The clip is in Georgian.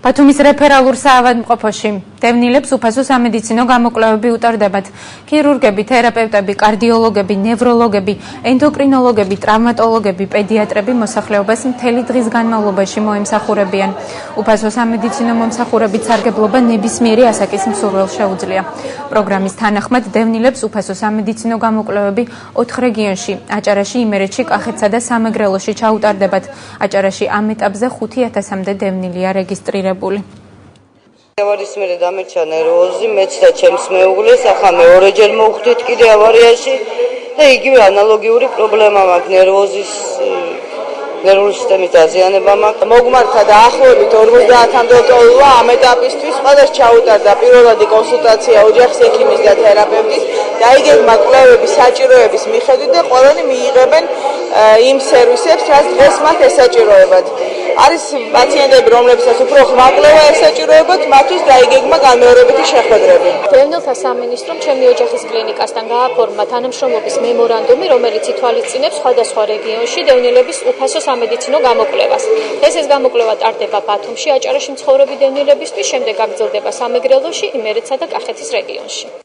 ბათუმის რეფერალურ საავადმყოფოში დევნილებს უფასო სამედიცინო გამოკვლევები უტარდებათ. ქირურგები, თერაპევტები, კარდიოლოგები, ნევროლოგები, ენდოკრინოლოგები, ტრავმატოლოგები, პედიატრები მოსახლეობას მთელი დღის განმავლობაში მოემსახურებიან. უფასო სამედიცინო მომსახურებით სარგებლობა ნებისმიერი ასაკის მსურველს შეუძლია. პროგრამის თანახმად დევნილებს უფასო სამედიცინო გამოკვლევები 4 რეგიონში, აჭარაში, იმერეთში, კახეთსა და სამეგრელოში ჩაუტარდებათ. აჭარაში ამ ეტაპზე 5000-მდე დევნილია რეგისტრირებული. ავარიის მერე დამერჩა ნერვოზი, მეც და ჩემს მეუღლეს, ახლა მე ორჯერ მოვხვდით კიდე ავარიაში და იგივე ანალოგიური პრობლემა მაქვს ნერვოზის ნერვული სისტემის დაზიანება მაქვს. მოგმართა დაახლოებით 50-მდე ტოლვა ამ ეტაპისთვის ყველას ჩაუტარდა პირველადი კონსულტაცია ოჯახის ექიმის და თერაპევტის, დაიგეგმა კვლევების საჭიროების მიხედვით და ყველანი მიიღებენ იმ სერვისებს, რაც დღეს მათ ესაჭიროებათ. არის პაციენტები, რომლებსაც უფრო ხმა კვლევა ესაჭიროებათ, მათთვის დაიგეგმა განმეორებითი შეხვედრები. დევნილთა სამინისტრომ ჩემი ოჯახის კლინიკასთან გააფორმა თანამშრომლობის მემორანდუმი, რომელიც ითვალისწინებს სხვადასხვა რეგიონში დევნილების უფასო სამედიცინო გამოკვლევას. ეს გამოკვლევა ტარდება ბათუმში, აჭარაში მცხოვრები დევნილებისთვის, შემდეგ გაგრძელდება სამეგრელოში, იმერეთსა და კახეთის რეგიონში.